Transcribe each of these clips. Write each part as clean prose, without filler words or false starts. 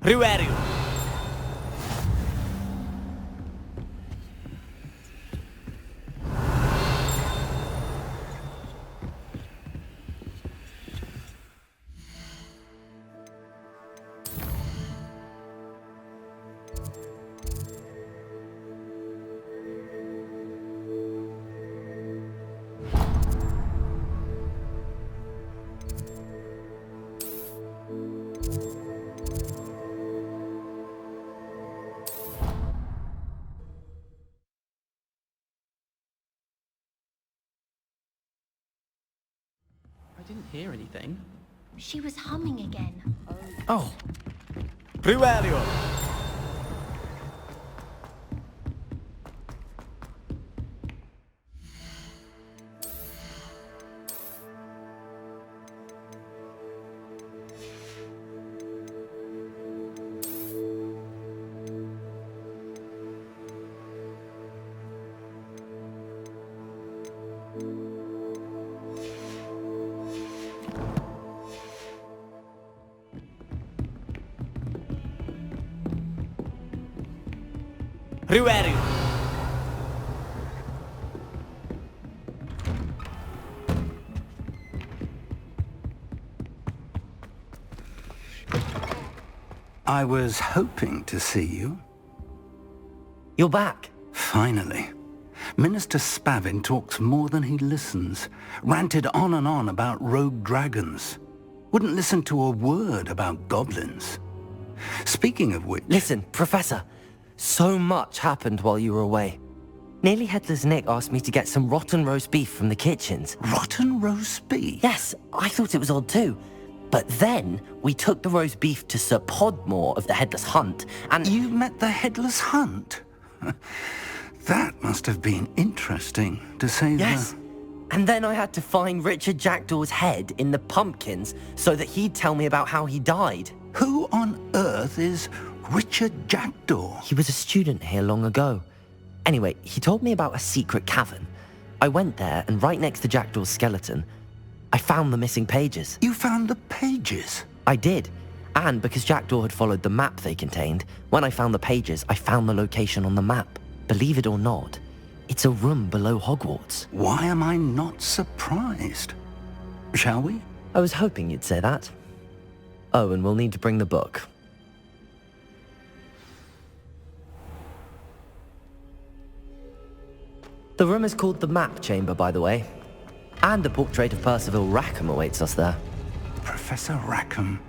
Prepare you. I didn't hear anything. She was humming again. Oh. Prepare you. Prepare you. I was hoping to see you. You're back. Finally. Minister Spavin talks more than he listens. Ranted on and on about rogue dragons. Wouldn't listen to a word about goblins. Speaking of which... Listen, Professor. So much happened while you were away. Nearly Headless Nick asked me to get some rotten roast beef from the kitchens. Rotten roast beef? Yes, I thought it was odd too. But then, we took the roast beef to Sir Podmore of the Headless Hunt, and... You met the Headless Hunt? That must have been interesting, to say the... Yes. And then I had to find Richard Jackdaw's head in the pumpkins so that he'd tell me about how he died. Who on earth is Richard Jackdaw? He was a student here long ago. Anyway, he told me about a secret cavern. I went there, and right next to Jackdaw's skeleton, I found the missing pages. You found the pages? I did. And because Jackdaw had followed the map they contained, when I found the pages, I found the location on the map. Believe it or not, it's a room below Hogwarts. Why am I not surprised? Shall we? I was hoping you'd say that. Oh, and we'll need to bring the book. The room is called the Map Chamber, by the way. And a portrait of Percival Rackham awaits us there. Professor Rackham.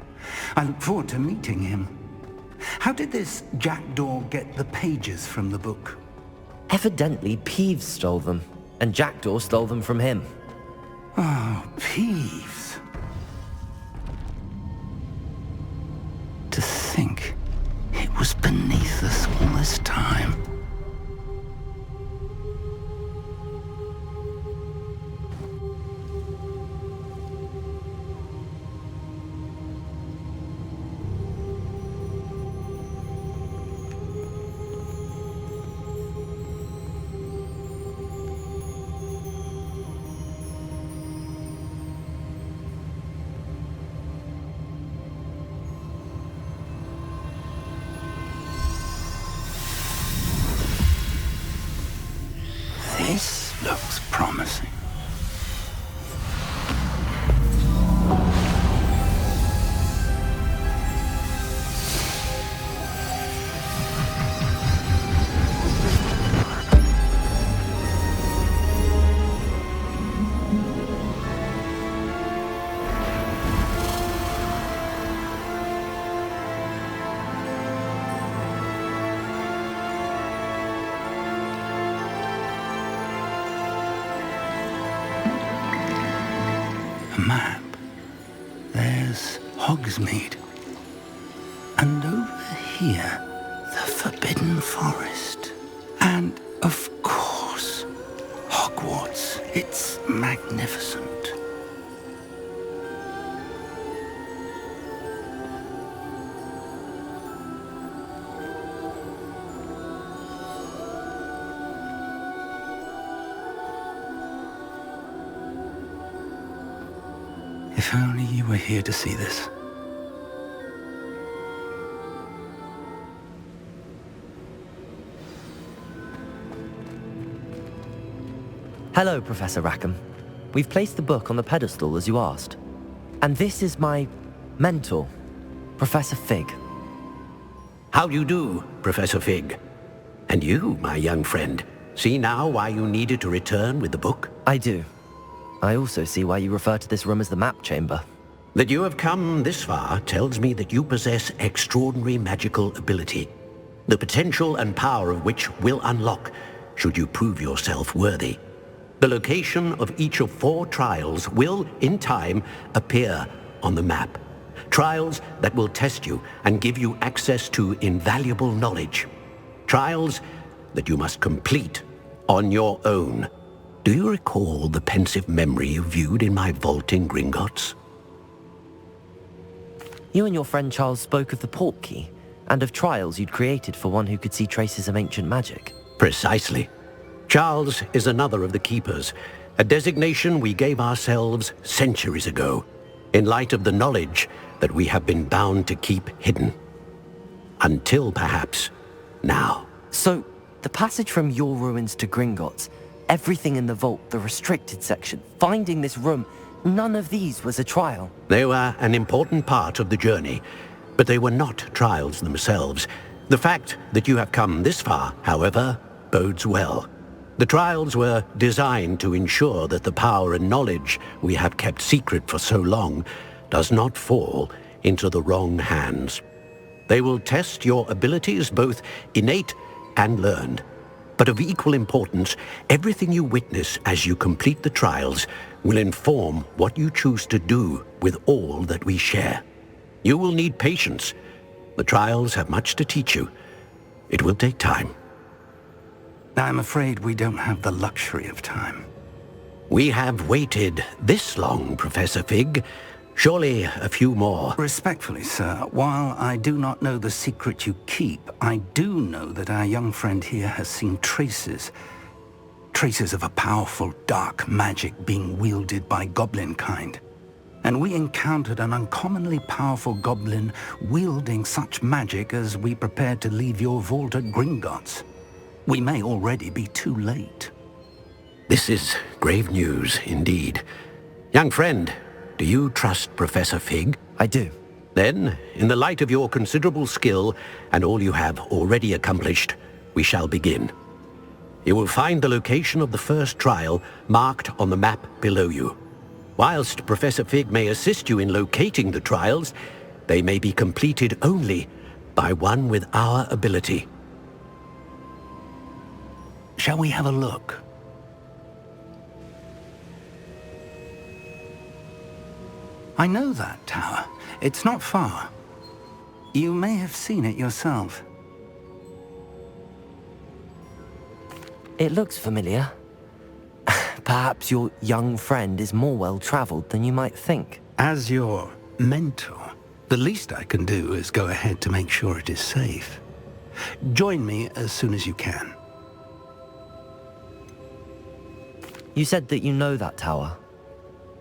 I look forward to meeting him. How did this Jackdaw get the pages from the book? Evidently, Peeves stole them, and Jackdaw stole them from him. Oh, Peeves. To think it was beneath us all this time. This looks promising. Map. There's Hogsmeade. And over here, the Forbidden Forest. And, of course, Hogwarts. It's magnificent. If only you were here to see this. Hello, Professor Rackham. We've placed the book on the pedestal as you asked. And this is my mentor, Professor Fig. How do you do, Professor Fig? And you, my young friend, see now why you needed to return with the book? I do. I also see why you refer to this room as the map chamber. That you have come this far tells me that you possess extraordinary magical ability, the potential and power of which will unlock should you prove yourself worthy. The location of each of 4 trials will, in time, appear on the map. Trials that will test you and give you access to invaluable knowledge. Trials that you must complete on your own. Do you recall the pensive memory you viewed in my vault in Gringotts? You and your friend Charles spoke of the port key, and of trials you'd created for one who could see traces of ancient magic. Precisely. Charles is another of the Keepers, a designation we gave ourselves centuries ago, in light of the knowledge that we have been bound to keep hidden. Until perhaps now. So, the passage from your ruins to Gringotts, everything in the vault, the restricted section, finding this room, none of these was a trial. They were an important part of the journey, but they were not trials themselves. The fact that you have come this far, however, bodes well. The trials were designed to ensure that the power and knowledge we have kept secret for so long does not fall into the wrong hands. They will test your abilities, both innate and learned. But of equal importance, everything you witness as you complete the trials will inform what you choose to do with all that we share. You will need patience. The trials have much to teach you. It will take time. I'm afraid we don't have the luxury of time. We have waited this long, Professor Fig. Surely a few more. Respectfully, sir, while I do not know the secret you keep, I do know that our young friend here has seen traces of a powerful dark magic being wielded by goblin kind. And we encountered an uncommonly powerful goblin wielding such magic as we prepared to leave your vault at Gringotts. We may already be too late. This is grave news indeed. Young friend, do you trust Professor Fig? I do. Then, in the light of your considerable skill and all you have already accomplished, we shall begin. You will find the location of the first trial marked on the map below you. Whilst Professor Fig may assist you in locating the trials, they may be completed only by one with our ability. Shall we have a look? I know that tower. It's not far. You may have seen it yourself. It looks familiar. Perhaps your young friend is more well-traveled than you might think. As your mentor, the least I can do is go ahead to make sure it is safe. Join me as soon as you can. You said that you know that tower.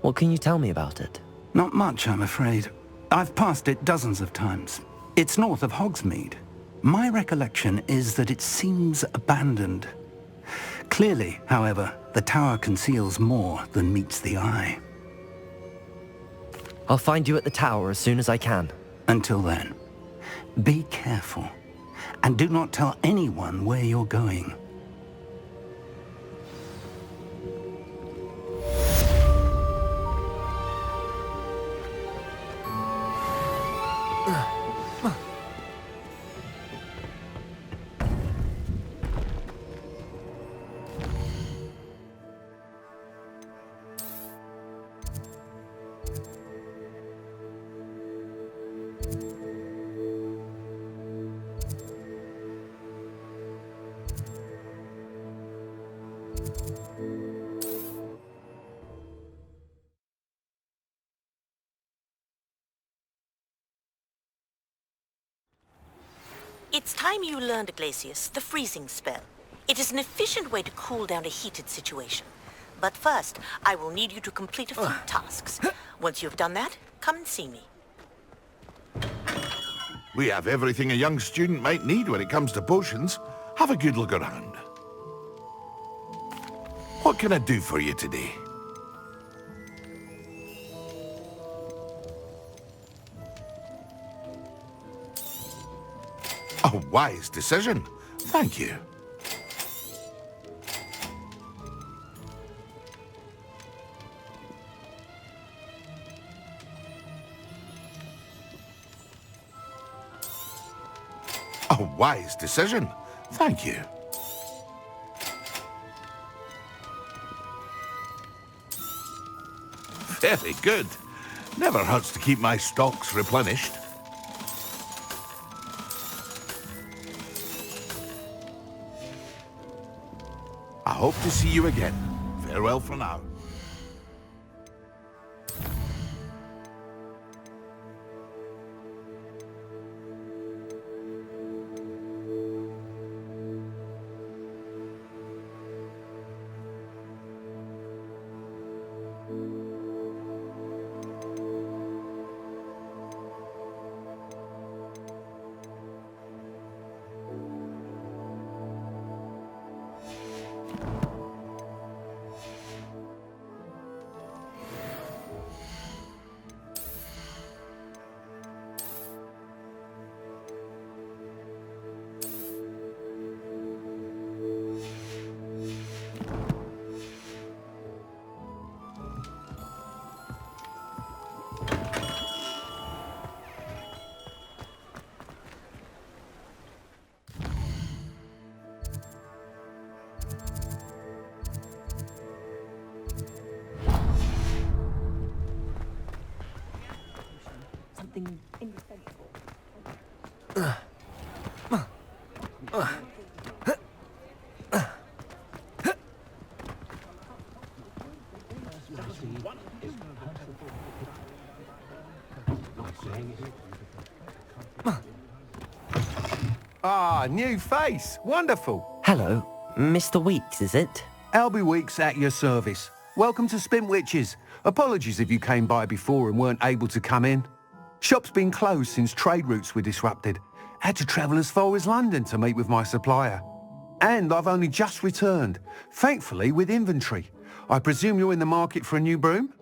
What can you tell me about it? Not much, I'm afraid. I've passed it dozens of times. It's north of Hogsmeade. My recollection is that it seems abandoned. Clearly, however, the tower conceals more than meets the eye. I'll find you at the tower as soon as I can. Until then, be careful, and do not tell anyone where you're going. It's time you learned, Glacius, the freezing spell. It is an efficient way to cool down a heated situation. But first, I will need you to complete a few tasks. Once you've done that, come and see me. We have everything a young student might need when it comes to potions. Have a good look around. What can I do for you today? A wise decision. Thank you. A wise decision. Thank you. Very good. Never hurts to keep my stocks replenished. I hope to see you again. Farewell for now. Ah, new face. Wonderful. Hello, Mr. Weeks, is it? Albie Weeks at your service. Welcome to Spintwitches. Apologies if you came by before and weren't able to come in. Shop's been closed since trade routes were disrupted. Had to travel as far as London to meet with my supplier. And I've only just returned, thankfully with inventory. I presume you're in the market for a new broom?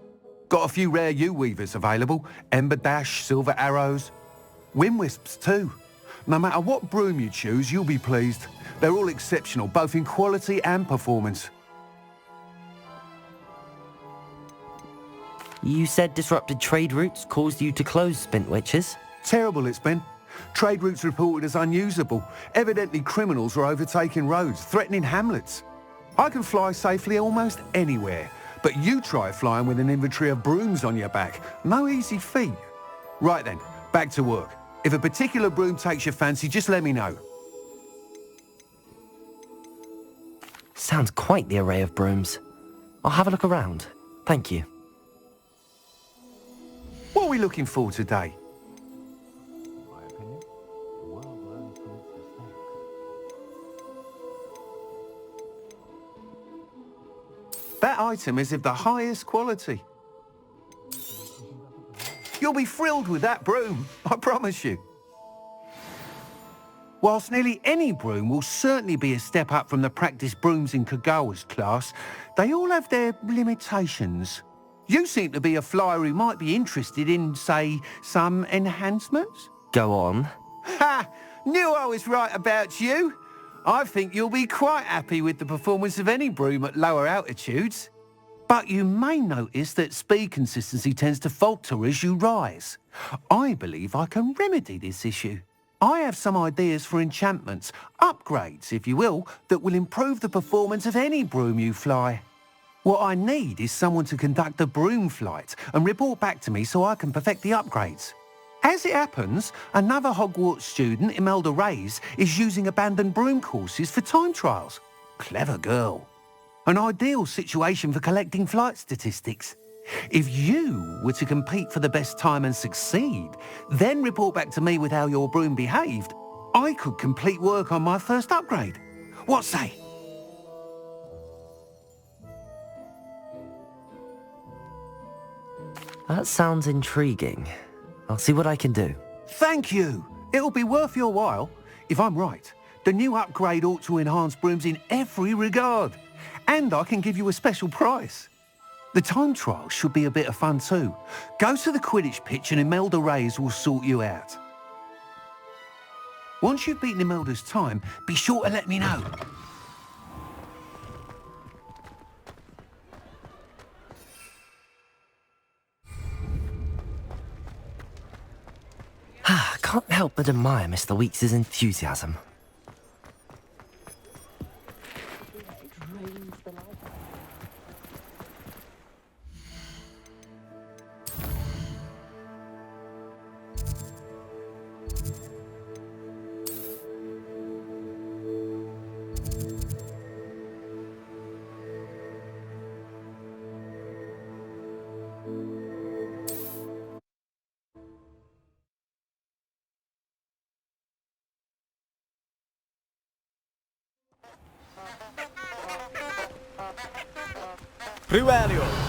Got a few rare U-weavers available. Ember Dash, Silver Arrows. Wind Wisps too. No matter what broom you choose, you'll be pleased. They're all exceptional, both in quality and performance. You said disrupted trade routes caused you to close Spintwitches? Terrible it's been. Trade routes reported as unusable. Evidently criminals were overtaking roads, threatening hamlets. I can fly safely almost anywhere, but you try flying with an inventory of brooms on your back. No easy feat. Right then, back to work. If a particular broom takes your fancy, just let me know. Sounds quite the array of brooms. I'll have a look around. Thank you. What are we looking for today? That item is of the highest quality. You'll be thrilled with that broom, I promise you. Whilst nearly any broom will certainly be a step up from the practice brooms in Kagawa's class, they all have their limitations. You seem to be a flyer who might be interested in, say, some enhancements? Go on. Ha! Knew I was right about you. I think you'll be quite happy with the performance of any broom at lower altitudes. But you may notice that speed consistency tends to falter as you rise. I believe I can remedy this issue. I have some ideas for enchantments, upgrades, if you will, that will improve the performance of any broom you fly. What I need is someone to conduct a broom flight and report back to me so I can perfect the upgrades. As it happens, another Hogwarts student, Imelda Reyes, is using abandoned broom courses for time trials. Clever girl. An ideal situation for collecting flight statistics. If you were to compete for the best time and succeed, then report back to me with how your broom behaved, I could complete work on my first upgrade. What say? That sounds intriguing. I'll see what I can do. Thank you. It'll be worth your while. If I'm right, The new upgrade ought to enhance brooms in every regard. And I can give you a special price. The time trial should be a bit of fun too. Go to the Quidditch pitch and Imelda Reyes will sort you out. Once you've beaten Imelda's time, be sure to let me know. I can't help but admire Mr. Weeks' enthusiasm. Privelio.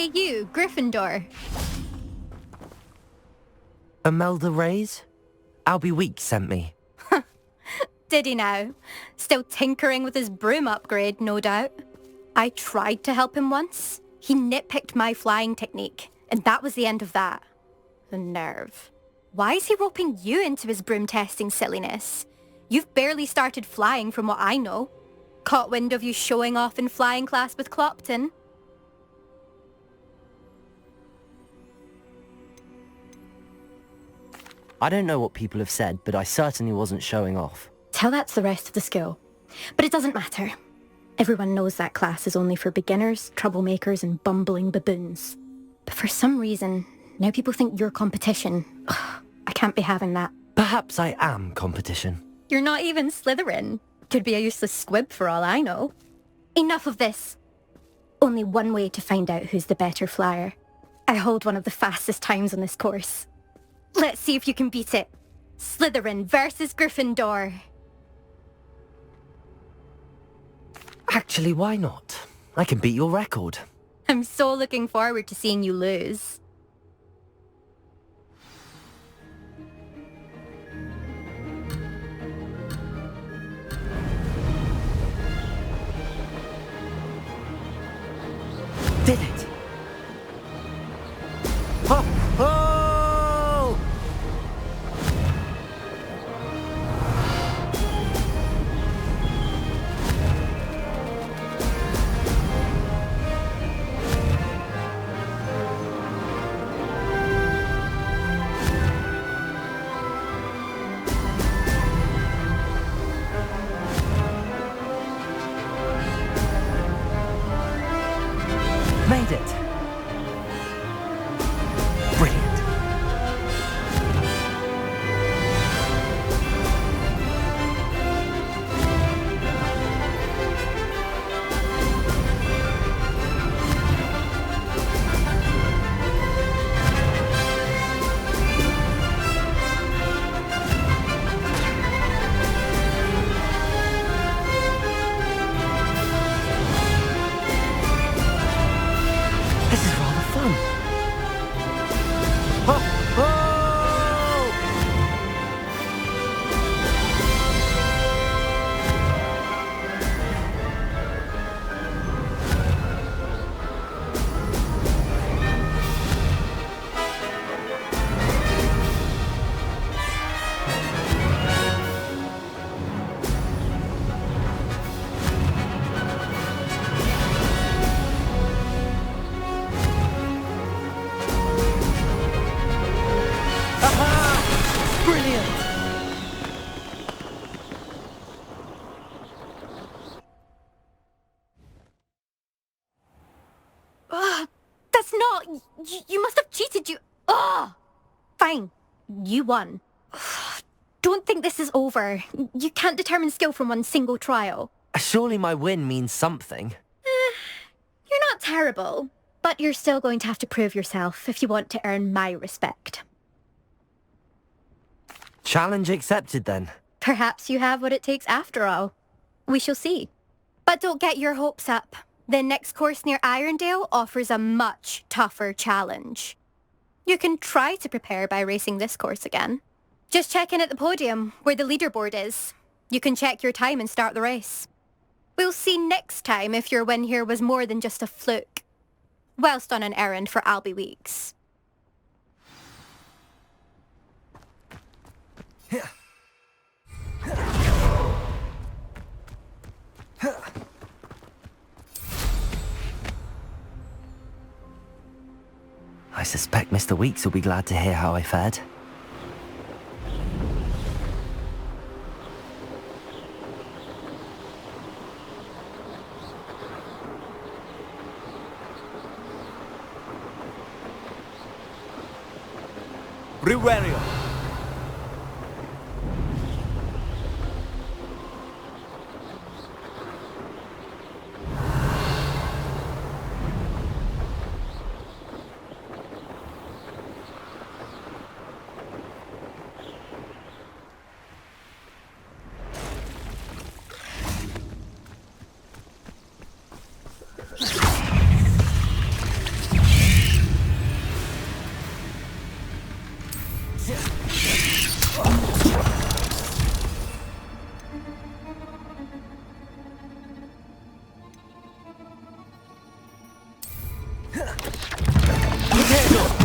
Hey you, Gryffindor. Imelda Reyes? Albie Weeks sent me. Did he now? Still tinkering with his broom upgrade, no doubt. I tried to help him once. He nitpicked my flying technique, and that was the end of that. The nerve. Why is he roping you into his broom testing silliness? You've barely started flying from what I know. Caught wind of you showing off in flying class with Clopton. I don't know what people have said, but I certainly wasn't showing off. Tell that to the rest of the school. But it doesn't matter. Everyone knows that class is only for beginners, troublemakers and bumbling baboons. But for some reason, now people think you're competition. Ugh, I can't be having that. Perhaps I am competition. You're not even Slytherin. Could be a useless squib for all I know. Enough of this. Only one way to find out who's the better flyer. I hold one of the fastest times on this course. Let's see if you can beat it. Slytherin versus Gryffindor. Actually, why not? I can beat your record. I'm so looking forward to seeing you lose. Did it! Ho! Ho! You must have cheated, you... Oh! Fine. You won. Don't think this is over. You can't determine skill from one single trial. Surely my win means something. You're not terrible, but you're still going to have to prove yourself if you want to earn my respect. Challenge accepted then. Perhaps you have what it takes after all. We shall see. But don't get your hopes up. The next course near Irondale offers a much tougher challenge. You can try to prepare by racing this course again. Just check in at the podium, where the leaderboard is. You can check your time and start the race. We'll see next time if your win here was more than just a fluke. Whilst on an errand for Albie Weeks. I suspect Mr. Weeks will be glad to hear how I fared. Riverio.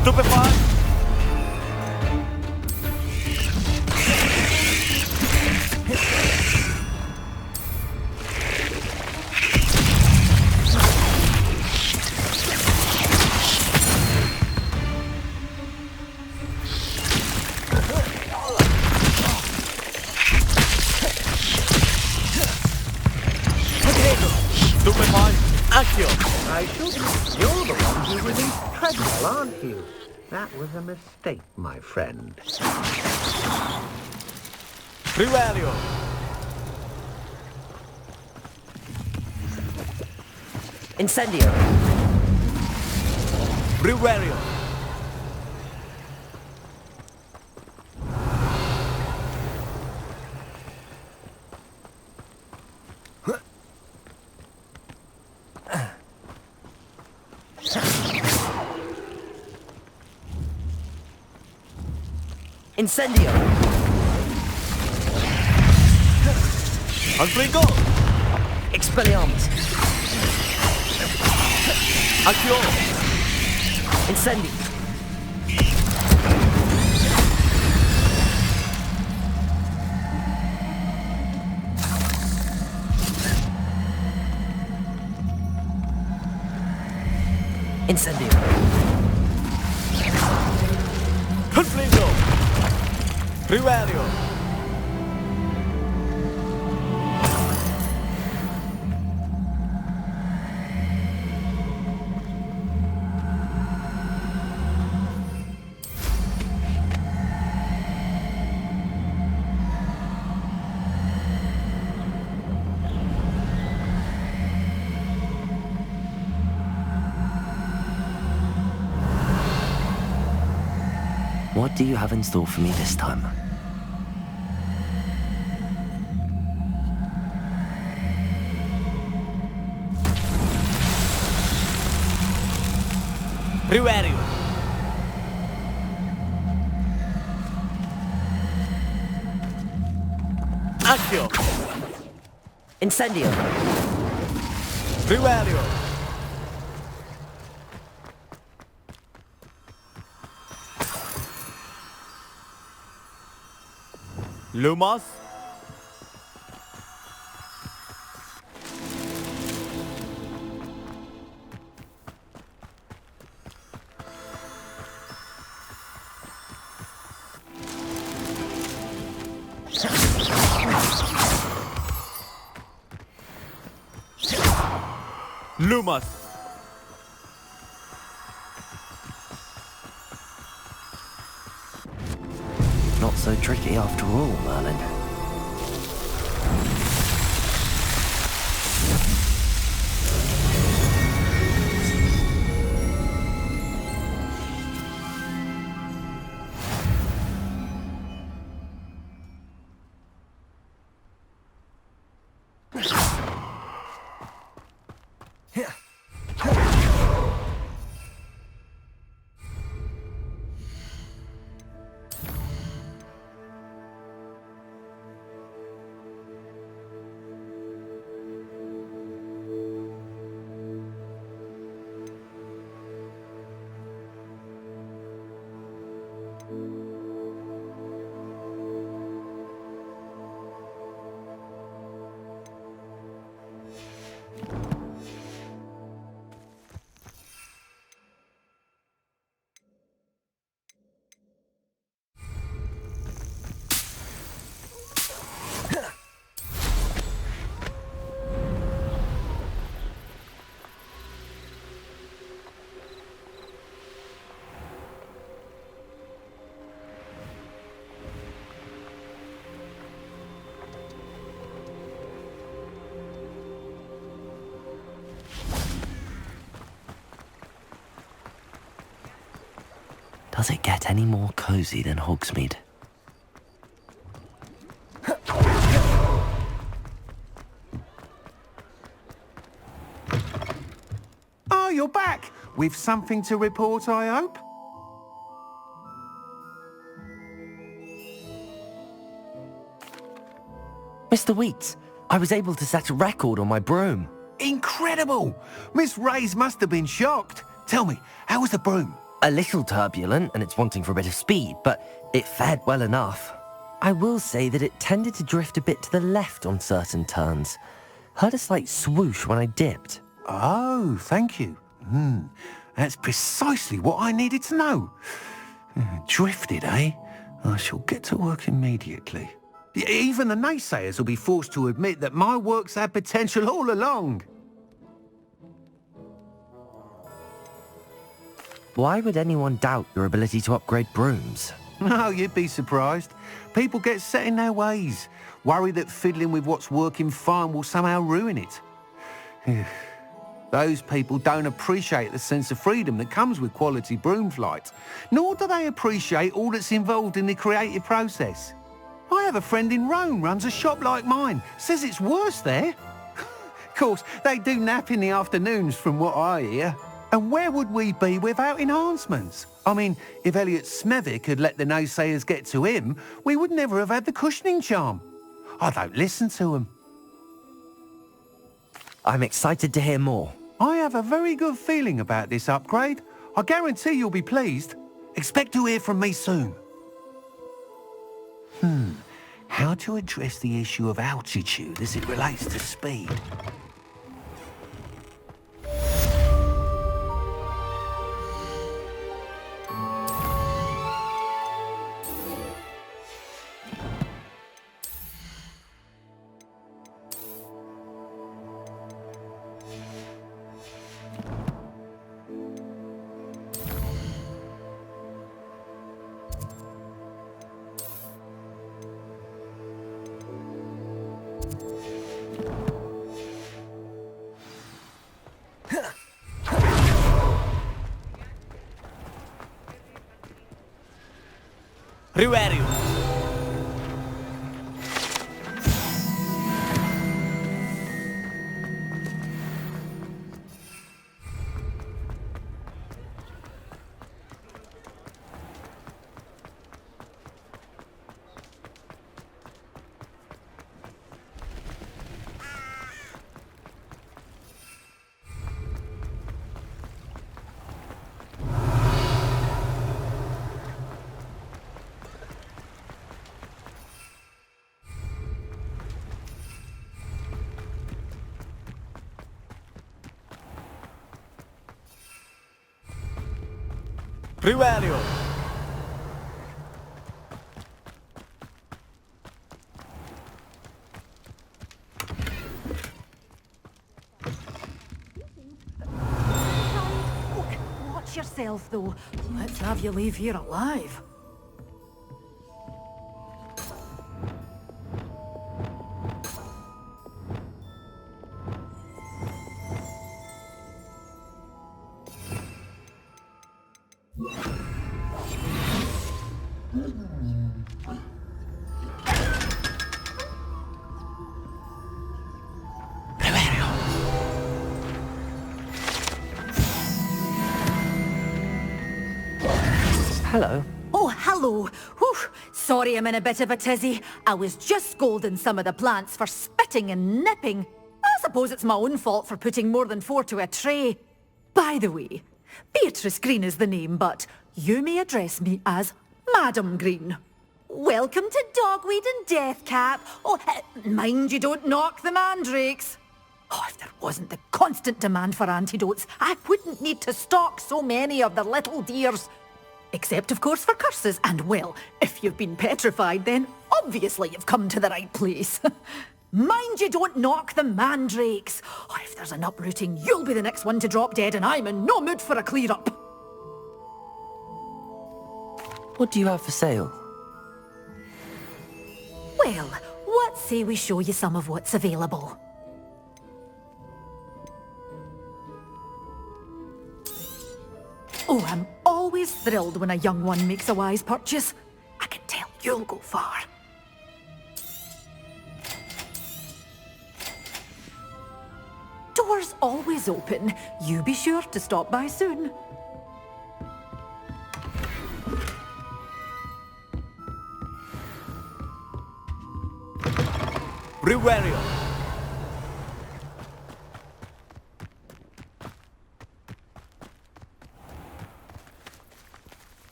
Stupefy. Stupefy. Accio. I should. You're the one who released Treadwell, aren't you? That was a mistake, my friend. Riverio. Incendio. Riverio. Incendio. Unflingo. Expelliarmus. Accio. Incendi. Incendio. Unflingo. Riverio. What do you have in store for me this time? Riverio. Accio. Incendio. Riverio. Lumos. Lumos. Not so tricky after all, Merlin. Does it get any more cozy than Hogsmeade? Oh, you're back! With something to report, I hope? Mr. Wheats, I was able to set a record on my broom. Incredible! Miss Reyes must have been shocked. Tell me, how was the broom? A little turbulent, and it's wanting for a bit of speed, but it fared well enough. I will say that it tended to drift a bit to the left on certain turns. Heard a slight swoosh when I dipped. Oh, thank you. That's precisely what I needed to know. Drifted, eh? I shall get to work immediately. Even the naysayers will be forced to admit that my work's had potential all along. Why would anyone doubt your ability to upgrade brooms? Oh, you'd be surprised. People get set in their ways, worry that fiddling with what's working fine will somehow ruin it. Those people don't appreciate the sense of freedom that comes with quality broom flight, nor do they appreciate all that's involved in the creative process. I have a friend in Rome runs a shop like mine, says it's worse there. Of course, they do nap in the afternoons from what I hear. And where would we be without enhancements? I mean, if Elliot Smethwick had let the naysayers get to him, we would never have had the cushioning charm. I don't listen to them. I'm excited to hear more. I have a very good feeling about this upgrade. I guarantee you'll be pleased. Expect to hear from me soon. How to address the issue of altitude as it relates to speed? Riverio. Riverio. Watch yourself, though. Let's have you leave here alive. Hello. Oh, hello. Whew. Sorry I'm in a bit of a tizzy. I was just scolding some of the plants for spitting and nipping. I suppose it's my own fault for putting more than 4 to a tray. By the way, Beatrice Green is the name, but you may address me as Madam Green. Welcome to Dogweed and Deathcap. Oh, mind you don't knock the mandrakes. Oh, if there wasn't the constant demand for antidotes, I wouldn't need to stock so many of the little dears. Except, of course, for curses. And, well, if you've been petrified, then obviously you've come to the right place. Mind you don't knock the mandrakes. Oh, if there's an uprooting, you'll be the next one to drop dead, and I'm in no mood for a clear-up. What do you have for sale? Well, what say we show you some of what's available? Oh, I'm always thrilled when a young one makes a wise purchase. I can tell you'll go far. Doors always open. You be sure to stop by soon. Riverio.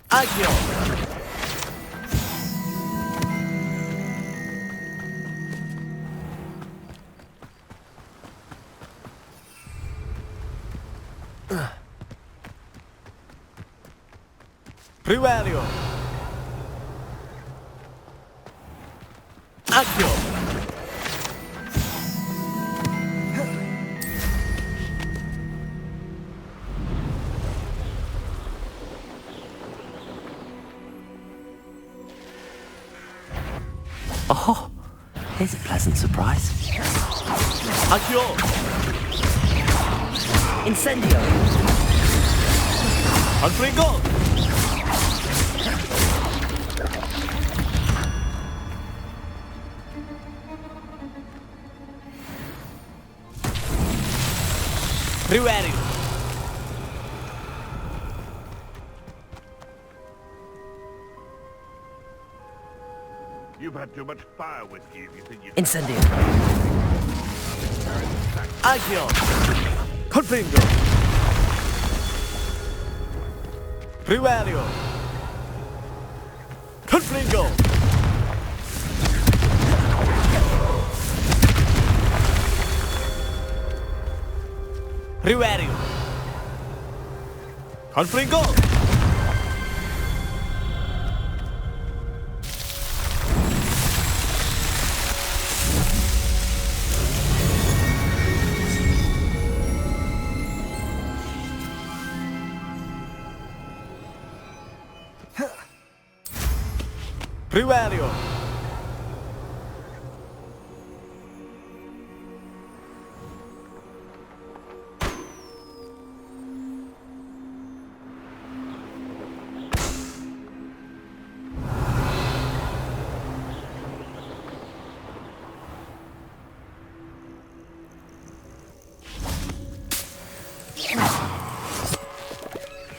Agio. Riverio. Agio. Oh, here's a pleasant surprise. Agio. Incendio. Confringo. Riverio. You've had too much fire whiskey if you think you... Incendio. Agio. Confringo. Riverio. Confringo. Riverio. Confringo. Riverio.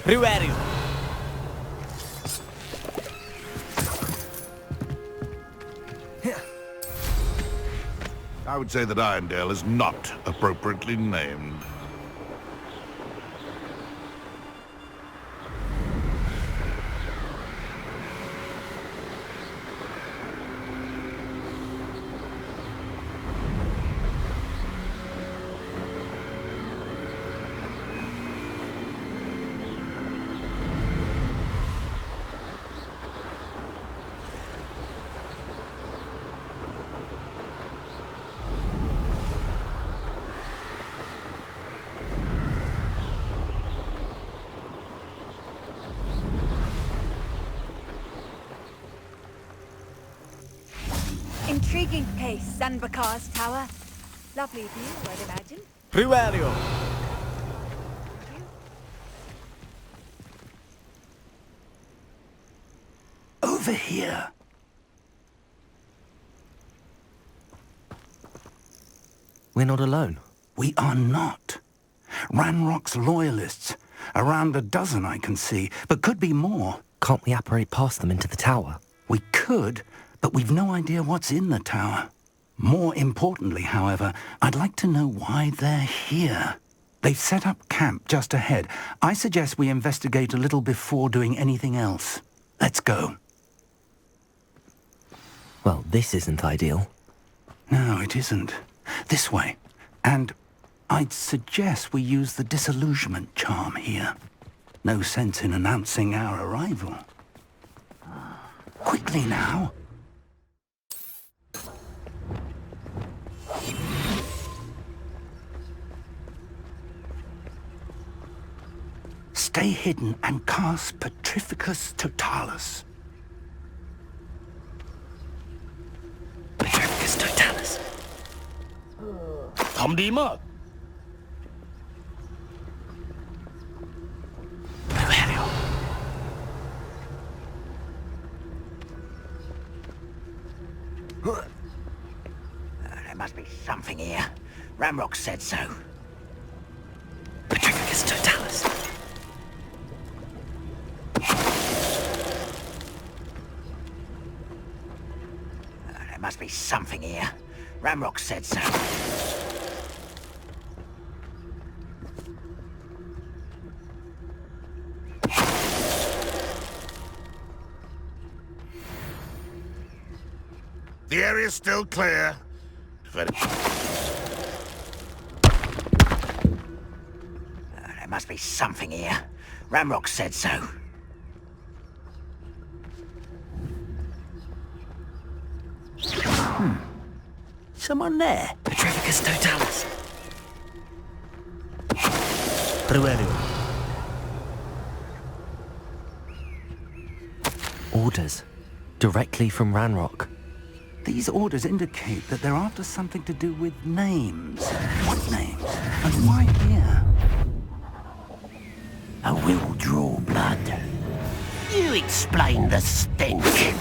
Riverio. I would say that Irondale is not appropriately named. Intriguing case, Sanvakar's tower. Lovely view, I'd imagine. Privario. Over here. We're not alone. We are not. Ranrock's loyalists. Around a dozen I can see, but could be more. Can't we apparate past them into the tower? We could, but we've no idea what's in the tower. More importantly, however, I'd like to know why they're here. They've set up camp just ahead. I suggest we investigate a little before doing anything else. Let's go. Well, this isn't ideal. No, it isn't. This way. And I'd suggest we use the disillusionment charm here. No sense in announcing our arrival. Quickly now. Stay hidden and cast Petrificus Totalis. Petrificus Totalis. ทำดีมาก There must be something here. Ramrock said so. Petrificus Totalis. There must be something here. Ramrock said so. The area's still clear. There must be something here. Ramrock said so. Someone there. Petrificus Totalis. Privario. Orders. Directly from Ranrock. These orders indicate that they're after something to do with names. What names? And why here? I will draw blood. You explain the stench.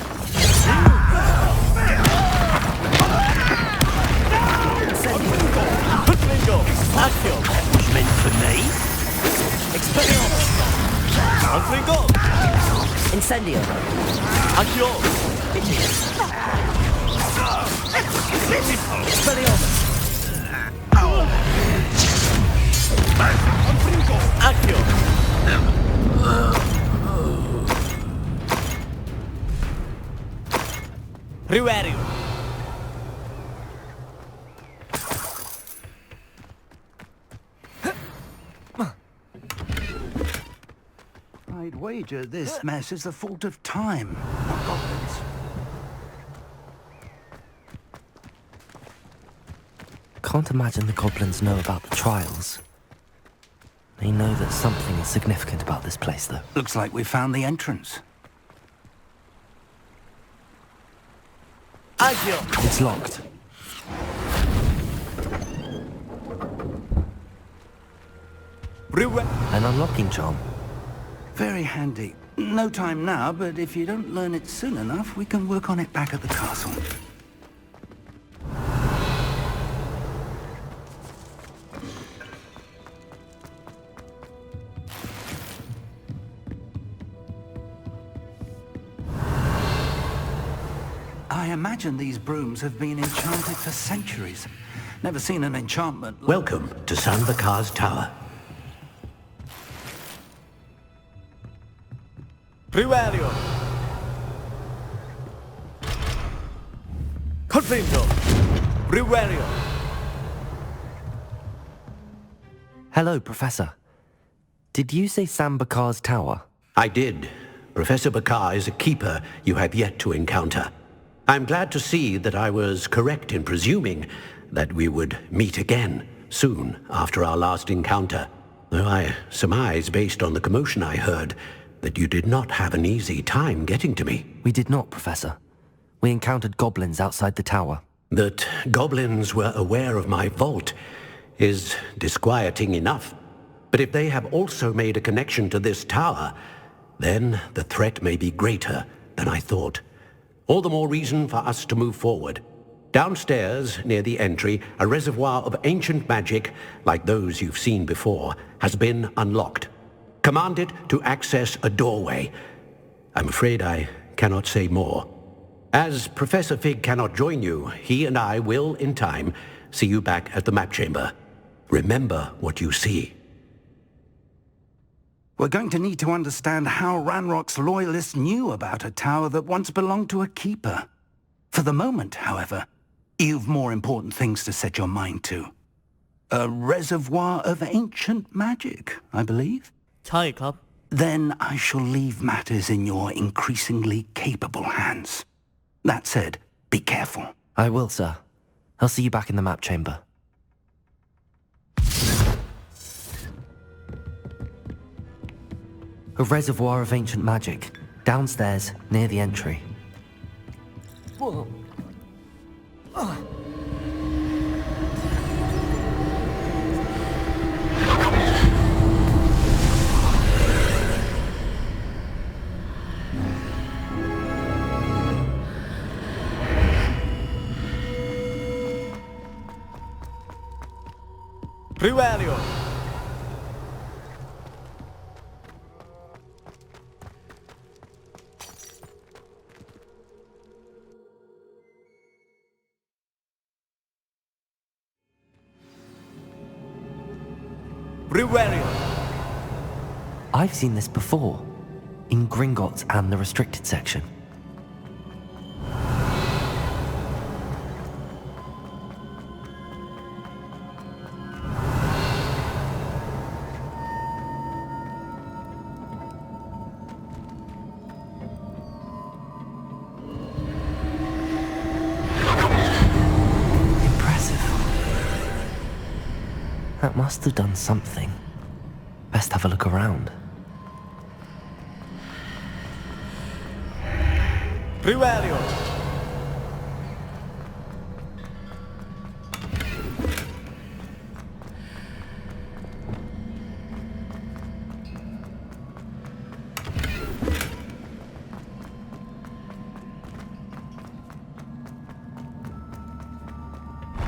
Bingo. Accio. That was meant for me. Expelliarmus. Confringo. Incendio. Accio. Expelliarmus. Confringo. Accio. Privario. I'd wager this mess is the fault of time, not goblins. Can't imagine the goblins know about the trials. They know that something is significant about this place, though. Looks like we found the entrance. Accio. It's locked. An unlocking charm. Very handy. No time now, but if you don't learn it soon enough, we can work on it back at the castle. I imagine these brooms have been enchanted for centuries. Never seen an enchantment like... Welcome to Sanvakar's Tower. Privario. Confringo. Privario. Hello, Professor. Did you say Sambakar's Tower? I did. Professor Bakar is a keeper you have yet to encounter. I'm glad to see that I was correct in presuming that we would meet again soon after our last encounter, though I surmise, based on the commotion I heard, that you did not have an easy time getting to me. We did not, Professor. We encountered goblins outside the tower. That goblins were aware of my vault is disquieting enough. But if they have also made a connection to this tower, then the threat may be greater than I thought. All the more reason for us to move forward. Downstairs, near the entry, a reservoir of ancient magic, like those you've seen before, has been unlocked. Command it to access a doorway. I'm afraid I cannot say more. As Professor Fig cannot join you, he and I will, in time, see you back at the map chamber. Remember what you see. We're going to need to understand how Ranrock's loyalists knew about a tower that once belonged to a keeper. For the moment, however, you've more important things to set your mind to. A reservoir of ancient magic, I believe? ใช่ครับ Then I shall leave matters in your increasingly capable hands. That said, be careful. I will, sir. I'll see you back in the map chamber. A reservoir of ancient magic, downstairs, near the entry. Rivario. Rivario. I've seen this before, in Gringotts and the restricted section. That must have done something. Best have a look around. Rivario.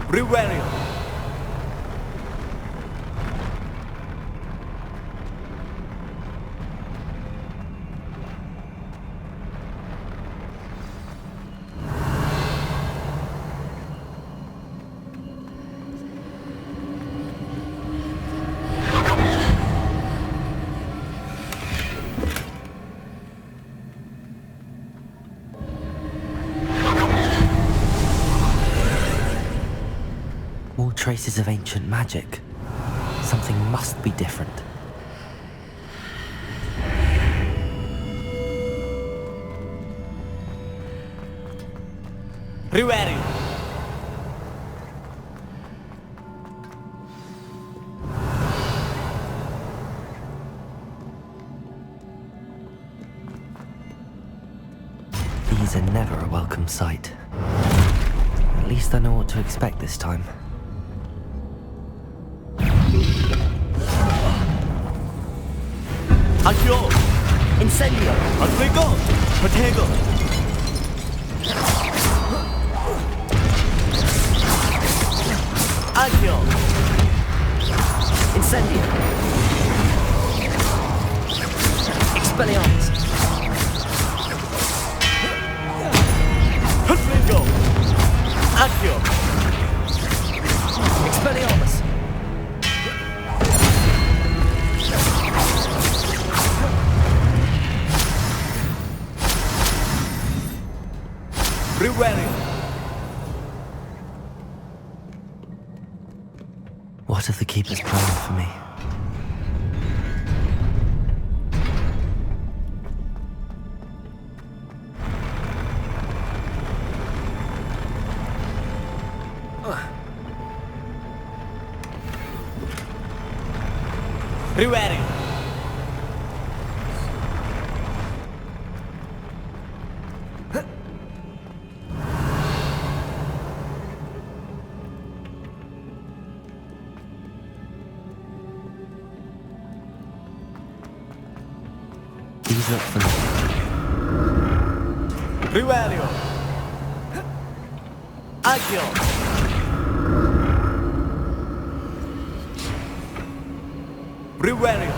Rivario. More traces of ancient magic. Something must be different. Rivario. These are never a welcome sight. At least I know what to expect this time. Accio. Incendio. Atrigo. Protego. Accio. Incendio. Expelliarmus. Atrigo. Accio. Expelliarmus. Rivario. What have the keepers planned for me? Rivario. Please look for me. Rivelio. Accio. Rivelio.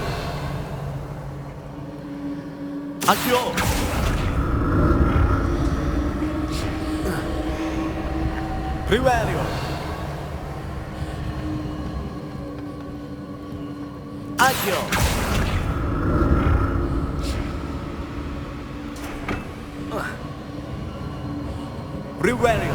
Accio. Rivelio. Accio. Rivelio.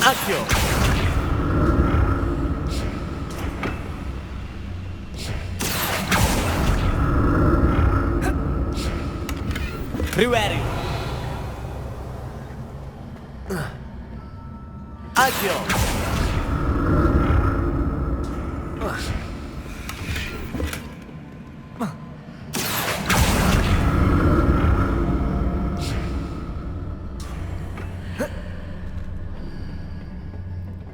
Accio. Rivelio. Accio.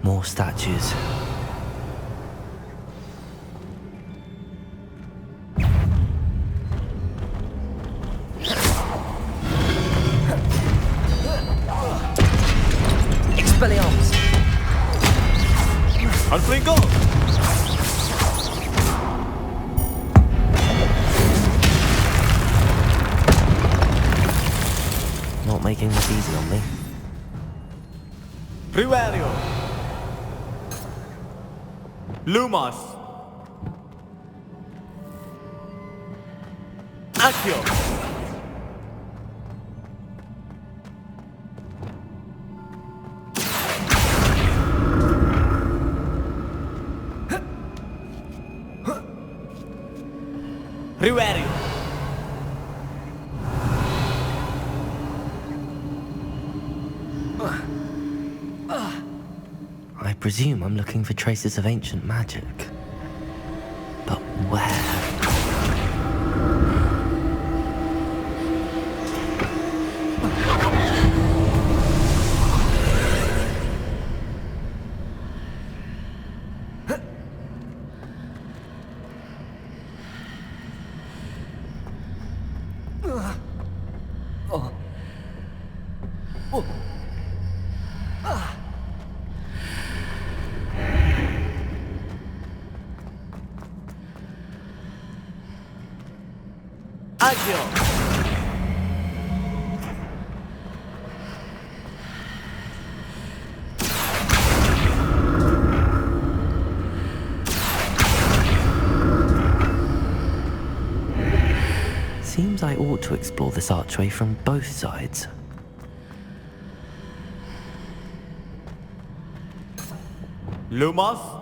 More statues. Expelliarmus! Confligo! Not making this easy on me. Rivelio. Lumos. Accio. Rivelio. I presume I'm looking for traces of ancient magic. But where? Accio. Seems I ought to explore this archway from both sides. Lumos.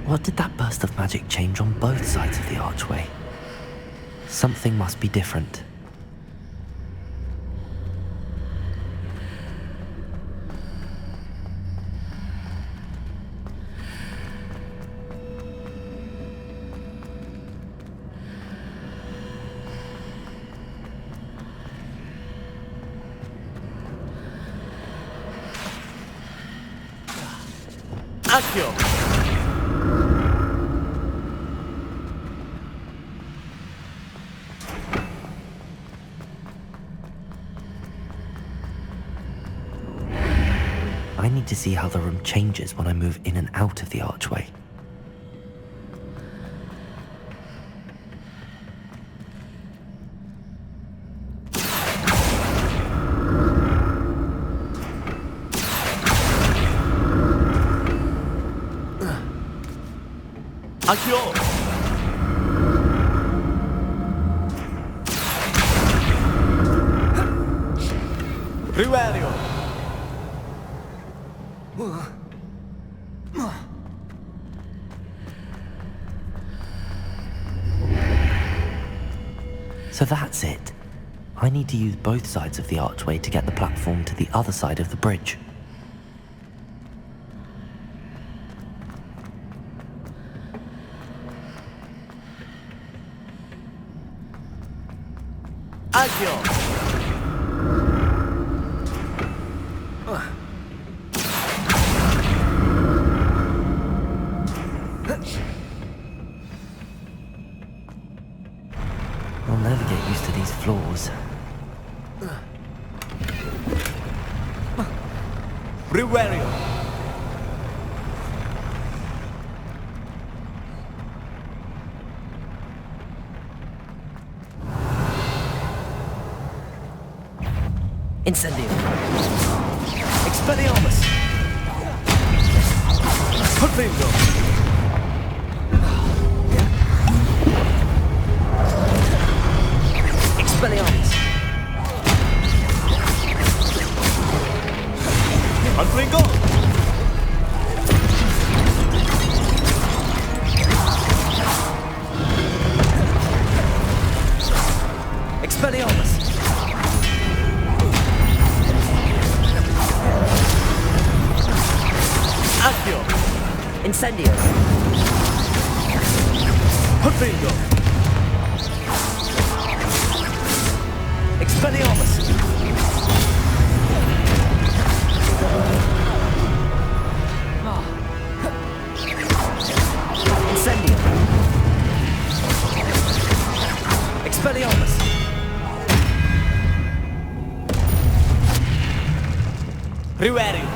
What did that burst of magic change on both sides of the archway? Something must be different. Accio. I need to see how the room changes when I move in and out of the archway. Accio. Riverio. So that's it. I need to use both sides of the archway to get the platform to the other side of the bridge. Accio. I'll never get used to these floors. Riverio. Incendio. Expelliarmus. Confringo. Expelliarmus. Confringo. Expelliarmus. Accio. Incendio. Confringo. Expelliarmus. Incendio. Expelliarmus. Riverio.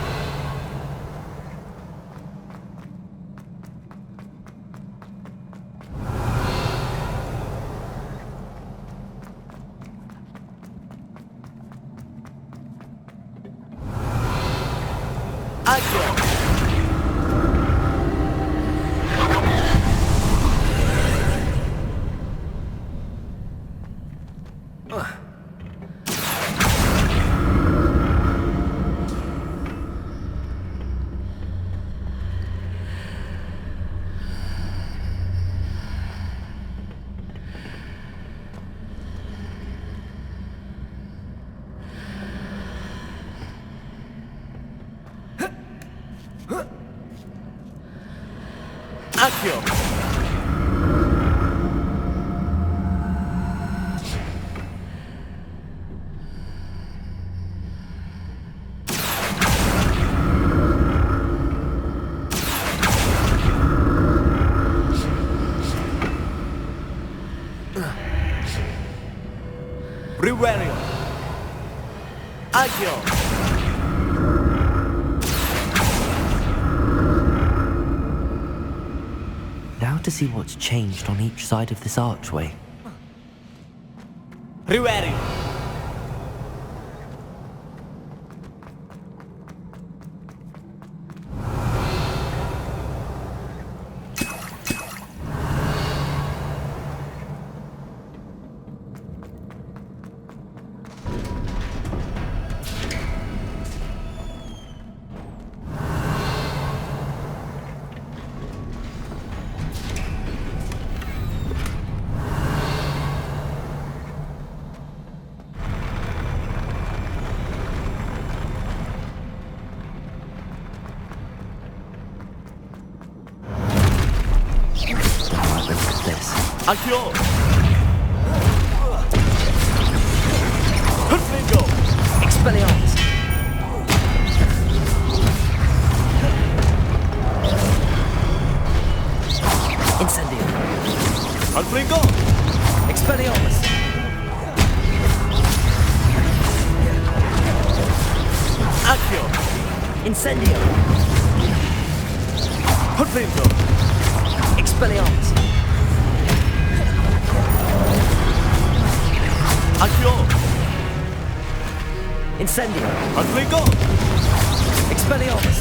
Accio. Accio. Riverio. Accio. Now to see what's changed on each side of this archway. Riverio. Accio. Confringo. Expelliarmus. Incendio. Confringo. Expelliarmus. Accio. Incendio. Confringo. Expelliarmus. Accio. Incendio. Confringo. Expelliarmus.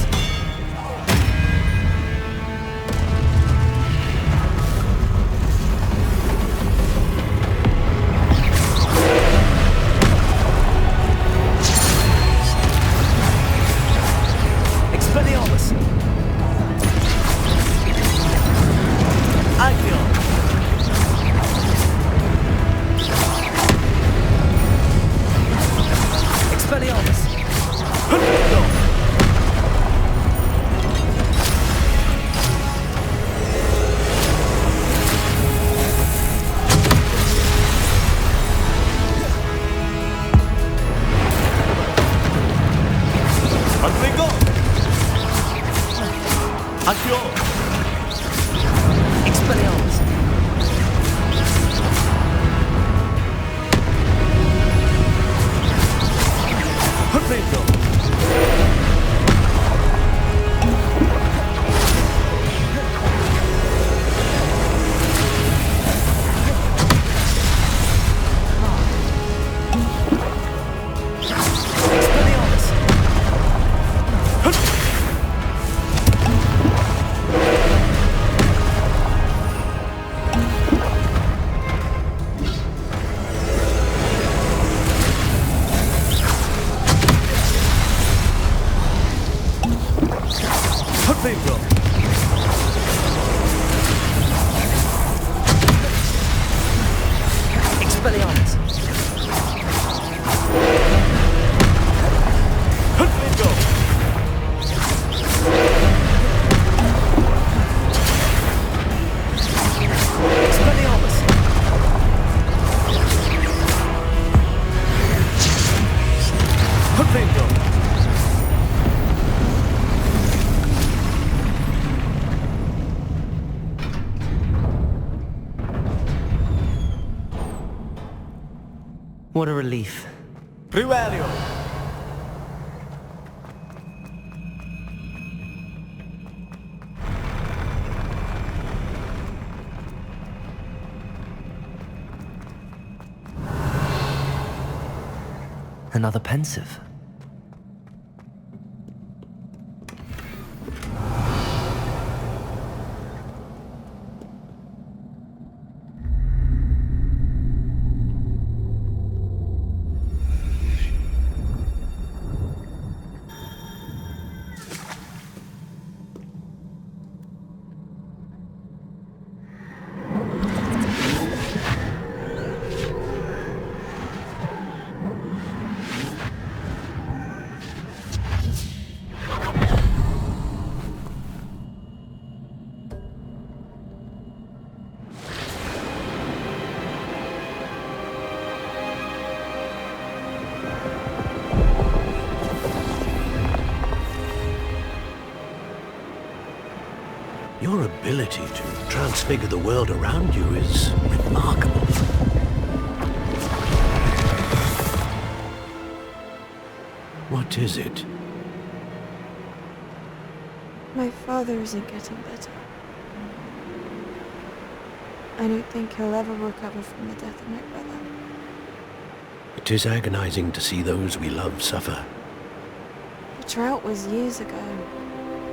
What a relief. Privario. Another pensive. Your ability to transfigure the world around you is remarkable. What is it? My father isn't getting better. I don't think he'll ever recover from the death of my brother. It is agonizing to see those we love suffer. The drought was years ago,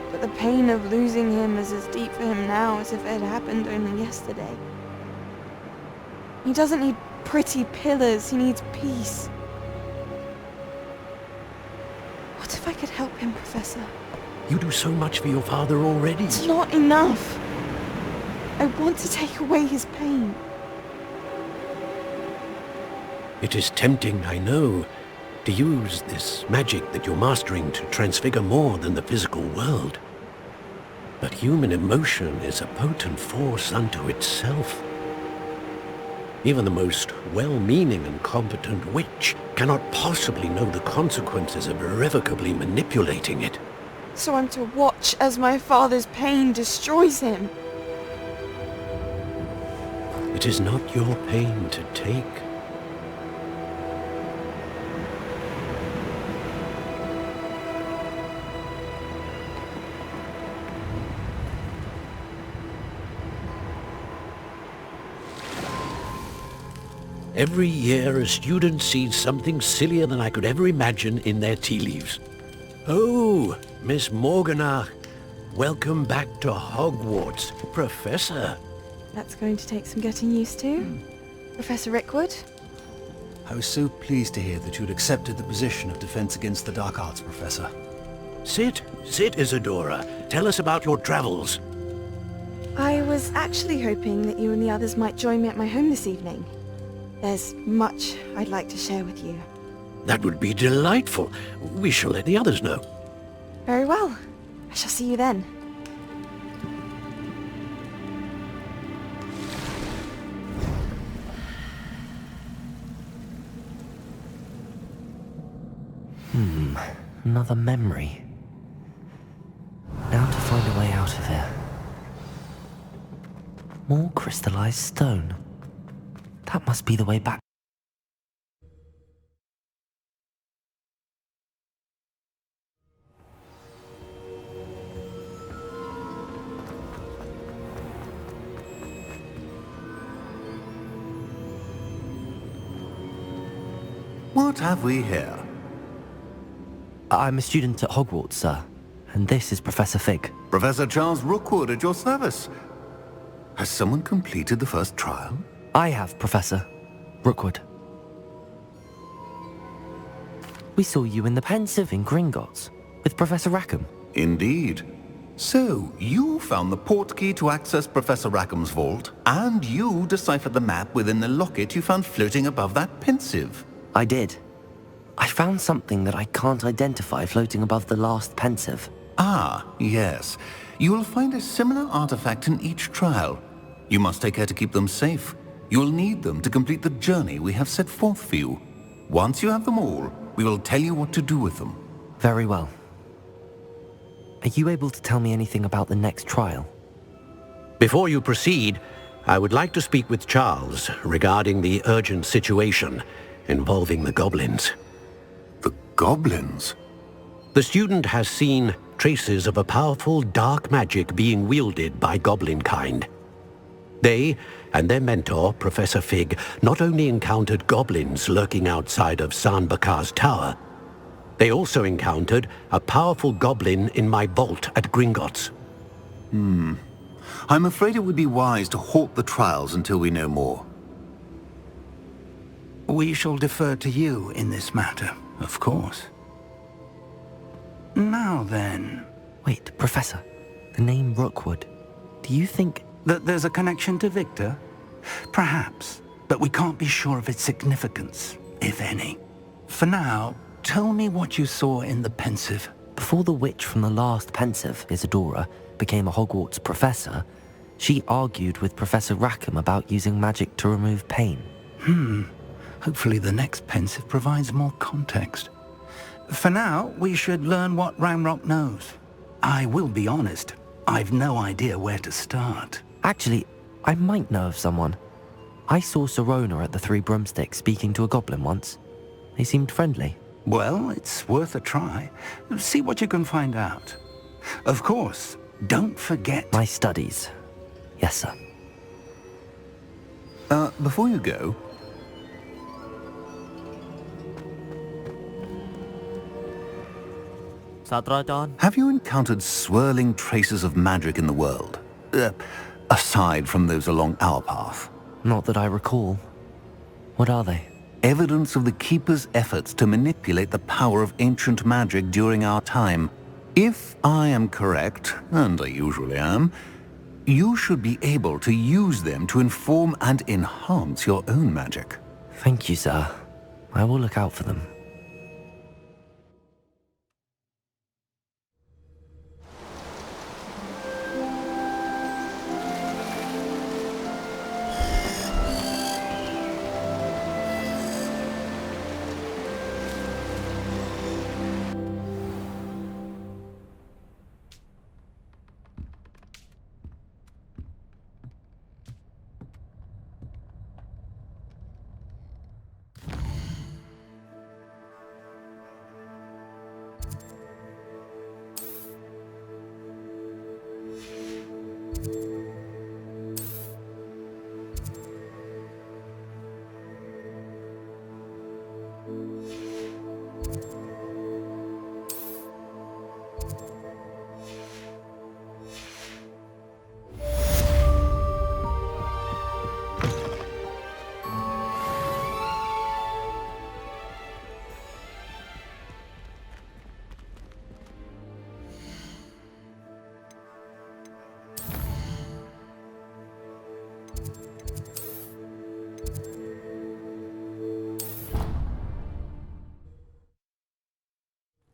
but the pain of losing him is as deep for him now as if it had happened only yesterday. He doesn't need pretty pillars, he needs peace. What if I could help him, Professor? You do so much for your father already. It's not enough. I want to take away his pain. It is tempting, I know, to use this magic that you're mastering to transfigure more than the physical world. But human emotion is a potent force unto itself. Even the most well-meaning and competent witch cannot possibly know the consequences of irrevocably manipulating it. So I'm to watch as my father's pain destroys him. It is not your pain to take. Every year, a student sees something sillier than I could ever imagine in their tea leaves. Oh, Miss Morganach, welcome back to Hogwarts, Professor. That's going to take some getting used to. Professor Rickwood? I was so pleased to hear that you'd accepted the position of Defense Against the Dark Arts, Professor. Sit, Isadora. Tell us about your travels. I was actually hoping that you and the others might join me at my home this evening. There's much I'd like to share with you. That would be delightful. We shall let the others know. Very well. I shall see you then. Another memory. Now to find a way out of here. More crystallized stone. That must be the way back. What have we here? I'm a student at Hogwarts, sir. And this is Professor Fig. Professor Charles Rookwood at your service. Has someone completed the first trial? I have, Professor Rookwood. We saw you in the Pensive in Gringotts with Professor Rackham. Indeed. So, you found the portkey to access Professor Rackham's vault, and you deciphered the map within the locket you found floating above that Pensive. I did. I found something that I can't identify floating above the last Pensive. Ah, yes. You will find a similar artifact in each trial. You must take care to keep them safe. You will need them to complete the journey we have set forth for you. Once you have them all, we will tell you what to do with them. Very well. Are you able to tell me anything about the next trial? Before you proceed, I would like to speak with Charles regarding the urgent situation. involving the goblins. The goblins? The student has seen traces of a powerful dark magic being wielded by goblin kind. They and their mentor, Professor Fig, not only encountered goblins lurking outside of San Bakar's tower, they also encountered a powerful goblin in my vault at Gringotts. I'm afraid it would be wise to halt the trials until we know more. We shall defer to you in this matter, of course. Now then... Wait, Professor. The name Rookwood. Do you think... that there's a connection to Victor? Perhaps, but we can't be sure of its significance, if any. For now, tell me what you saw in the Pensive. Before the witch from the last Pensive, Isadora, became a Hogwarts professor, she argued with Professor Rackham about using magic to remove pain. Hopefully the next Pensive provides more context. For now, we should learn what Ramrock knows. I will be honest, I've no idea where to start. Actually, I might know of someone. I saw Sirona at the Three Broomsticks speaking to a goblin once. They seemed friendly. Well, it's worth a try. See what you can find out. Of course, don't forget... my studies. Yes, sir. Before you go... Have you encountered swirling traces of magic in the world? Aside from those along our path? Not that I recall. What are they? Evidence of the Keeper's efforts to manipulate the power of ancient magic during our time. If I am correct, and I usually am, you should be able to use them to inform and enhance your own magic. Thank you, sir. I will look out for them.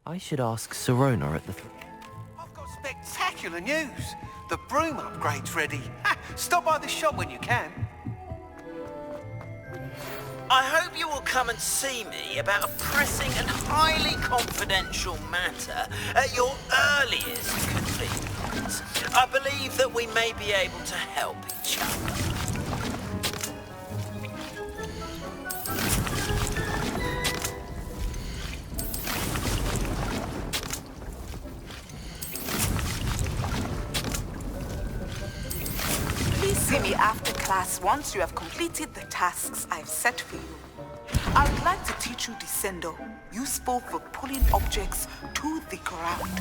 I should ask Sirona at the... I've got spectacular news! The broom upgrade's ready. Stop by the shop when you can. I hope you will come and see me about a pressing and highly confidential matter at your earliest convenience. I believe that we may be able to help each other. See me after class once you have completed the tasks I've set for you. I would like to teach you Descendo, useful for pulling objects to the ground.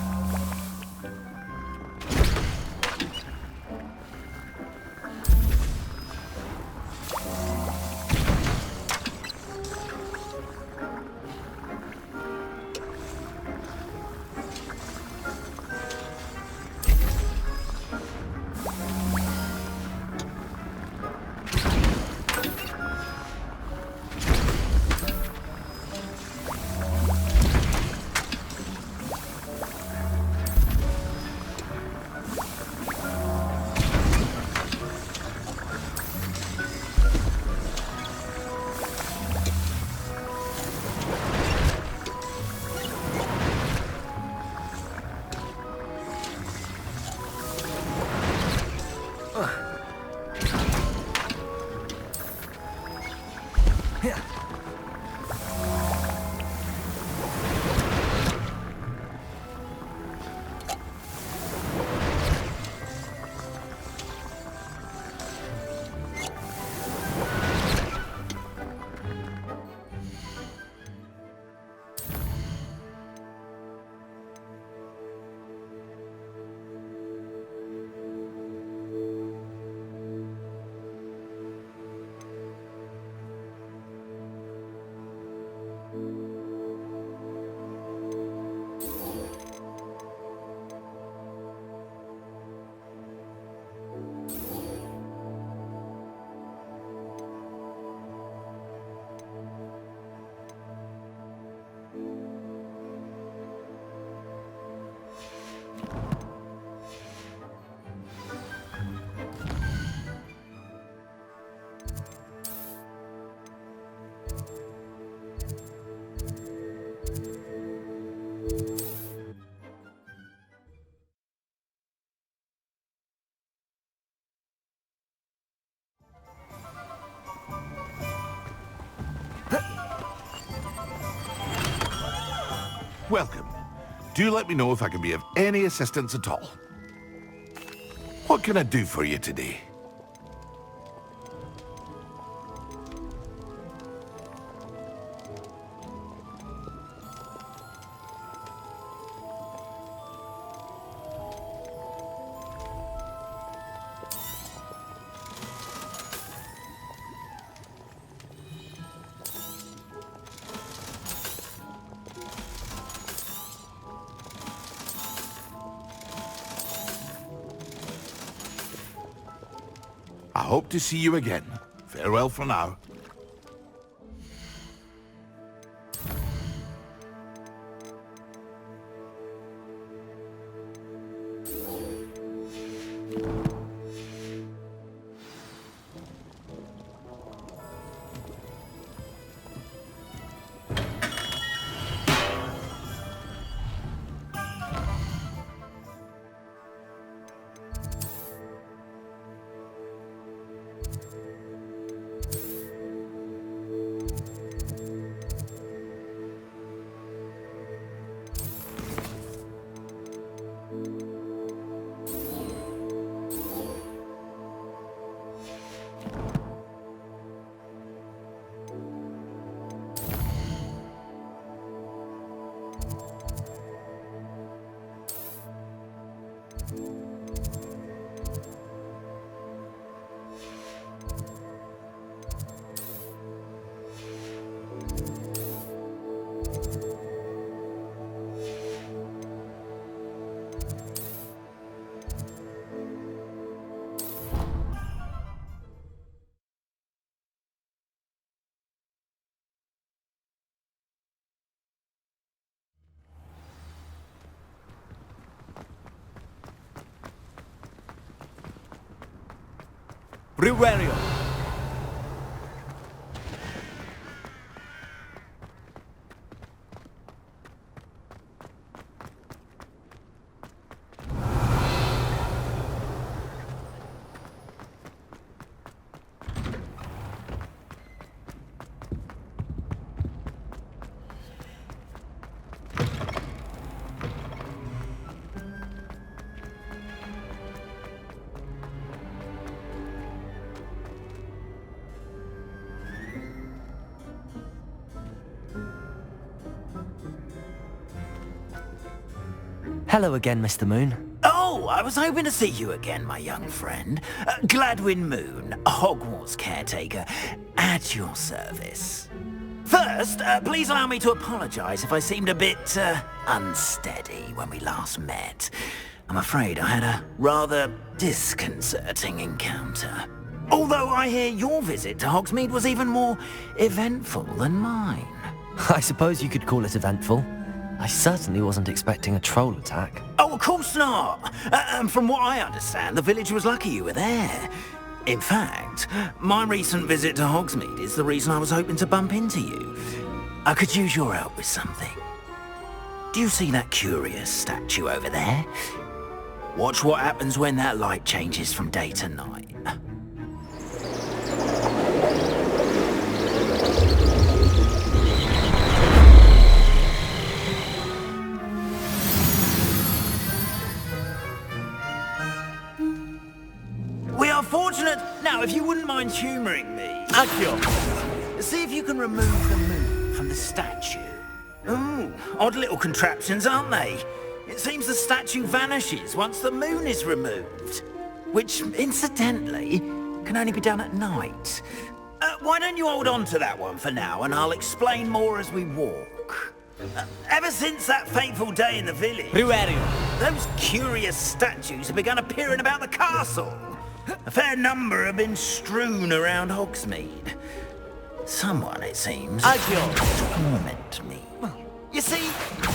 Welcome. Do let me know if I can be of any assistance at all. What can I do for you today? I hope to see you again. Farewell for now. Riverio. Hello again, Mr. Moon. Oh, I was hoping to see you again, my young friend. Gladwin Moon, Hogwarts caretaker, at your service. First, please allow me to apologize if I seemed a bit, unsteady when we last met. I'm afraid I had a rather disconcerting encounter. Although I hear your visit to Hogsmeade was even more eventful than mine. I suppose you could call it eventful. I certainly wasn't expecting a troll attack. Oh, of course not. From what I understand, the village was lucky you were there. In fact, my recent visit to Hogsmeade is the reason I was hoping to bump into you. I could use your help with something. Do you see that curious statue over there? Watch what happens when that light changes from day to night. We are fortunate. Now, if you wouldn't mind humouring me... Accio. See if you can remove the moon from the statue. Ooh, odd little contraptions, aren't they? It seems the statue vanishes once the moon is removed. Which, incidentally, can only be done at night. Why don't you hold on to that one for now, and I'll explain more as we walk. Ever since that fateful day in the village... Riverio. Those curious statues have begun appearing about the castle. A fair number have been strewn around Hogsmeade. Someone, it seems, torment me. You see,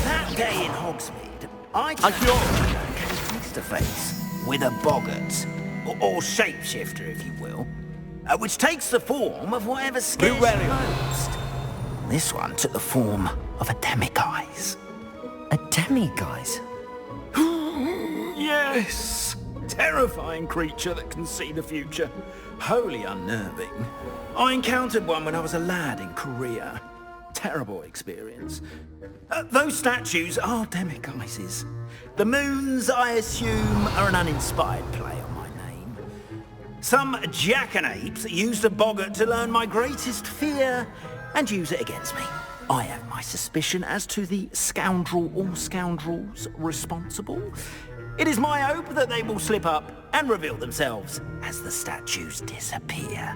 that day in Hogsmeade, I came face to face with a boggart, or shapeshifter, if you will, which takes the form of whatever scares you most. This one took the form of a demiguise. A demiguise? Yes! Terrifying creature that can see the future. Wholly unnerving. I encountered one when I was a lad in Korea. terrible experience. Those statues are demiguises. The moons, I assume, are an uninspired play on my name. Some jackanapes used a boggart to learn my greatest fear and use it against me. I have my suspicion as to the scoundrel or scoundrels responsible. It is my hope that they will slip up and reveal themselves as the statues disappear.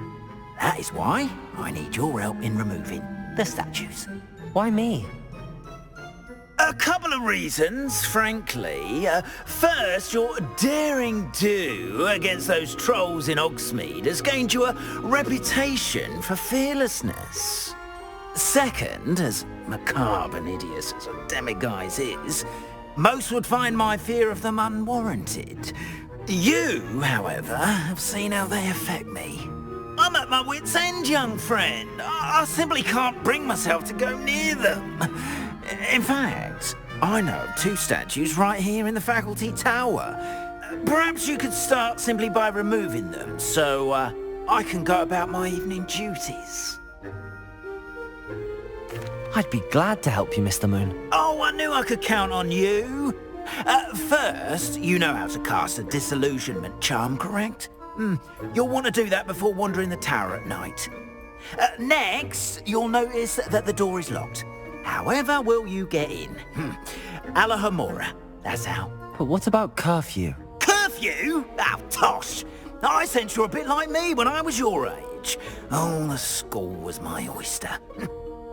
That is why I need your help in removing the statues. Why me? A couple of reasons, frankly. First, your daring do against those trolls in Hogsmeade has gained you a reputation for fearlessness. Second, as macabre and hideous as a demiguise is, most would find my fear of them unwarranted. You, however, have seen how they affect me. I'm at my wit's end, young friend. I simply can't bring myself to go near them. In fact, I know of 2 statues right here in the faculty tower. Perhaps you could start simply by removing them, so I can go about my evening duties. I'd be glad to help you, Mr. Moon. Oh, I knew I could count on you. First, you know how to cast a disillusionment charm, correct? You'll want to do that before wandering the tower at night. Next, you'll notice that the door is locked. However will you get in? Alahomora, that's how. But what about curfew? Curfew? Oh, tosh. I sense you're a bit like me when I was your age. Oh, the school was my oyster.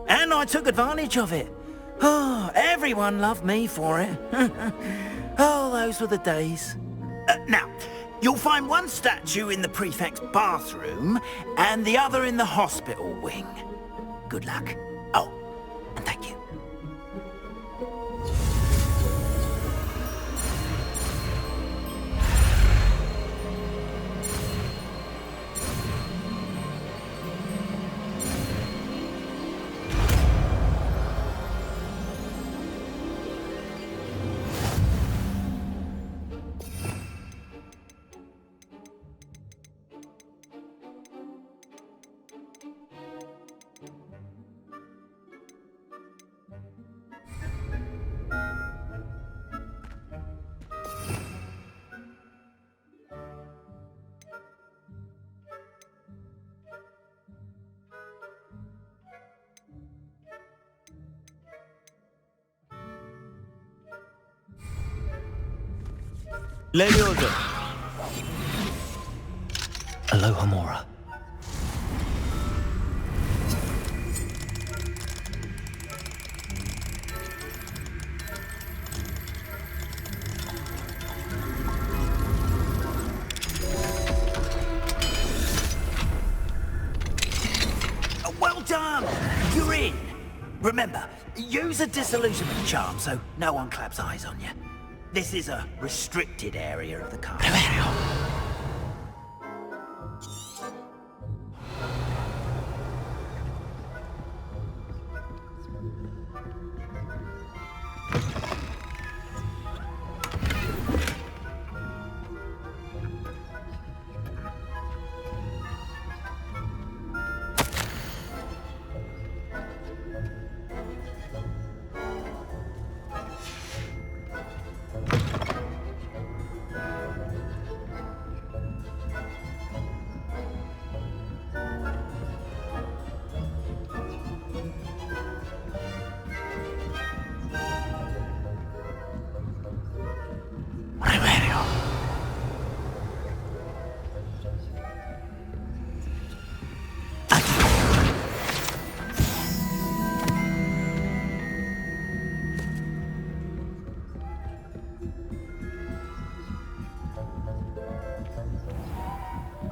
And I took advantage of it. Oh, everyone loved me for it. Oh, those were the days. Now, you'll find one statue in the prefect's bathroom and the other in the hospital wing. Good luck. Oh, and thank you. Leviosa. Alohomora. Well done! You're in! Remember, use a disillusionment charm so no one claps eyes on you. This is a restricted area of the castle.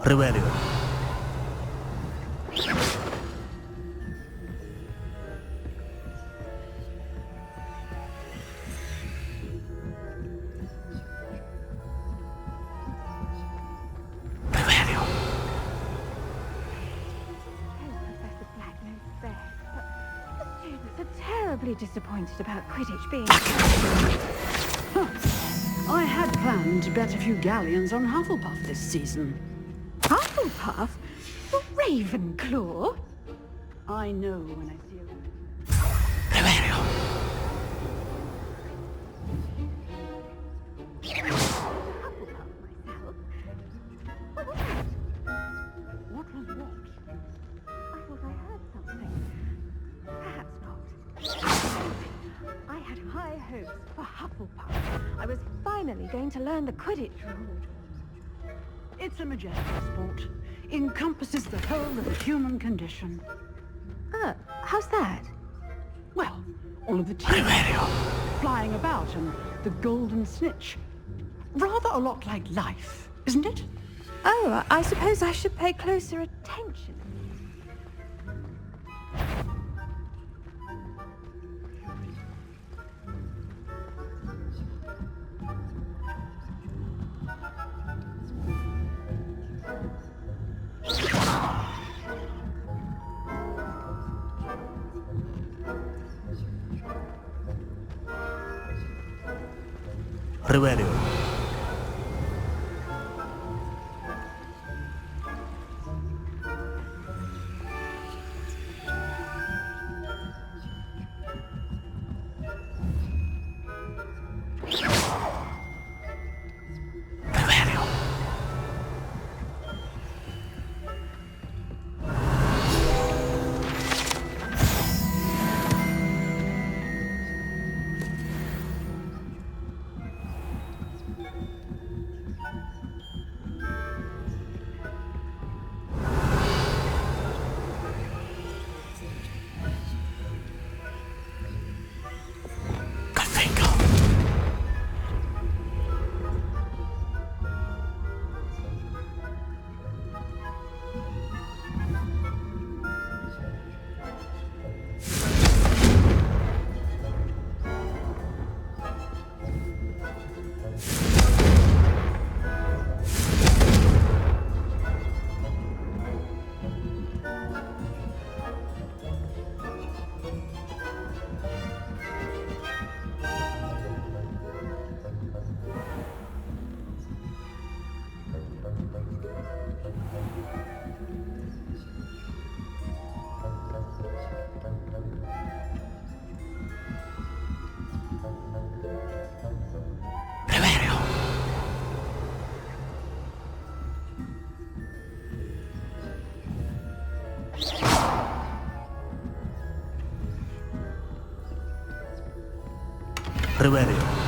Revelio. Terribly disappointed about Quidditch being... I had planned to bet a few galleons on Hufflepuff this season. Hufflepuff? Ravenclaw? I know when I see a... hopes for Hufflepuff. I was finally going to learn the Quidditch rules. It's a majestic sport. Encompasses the whole of the human condition. How's that? Well, all of the teams flying about and the golden snitch. Rather a lot like life, isn't it? Oh, I suppose I should pay closer attention. Reverio. Reverio.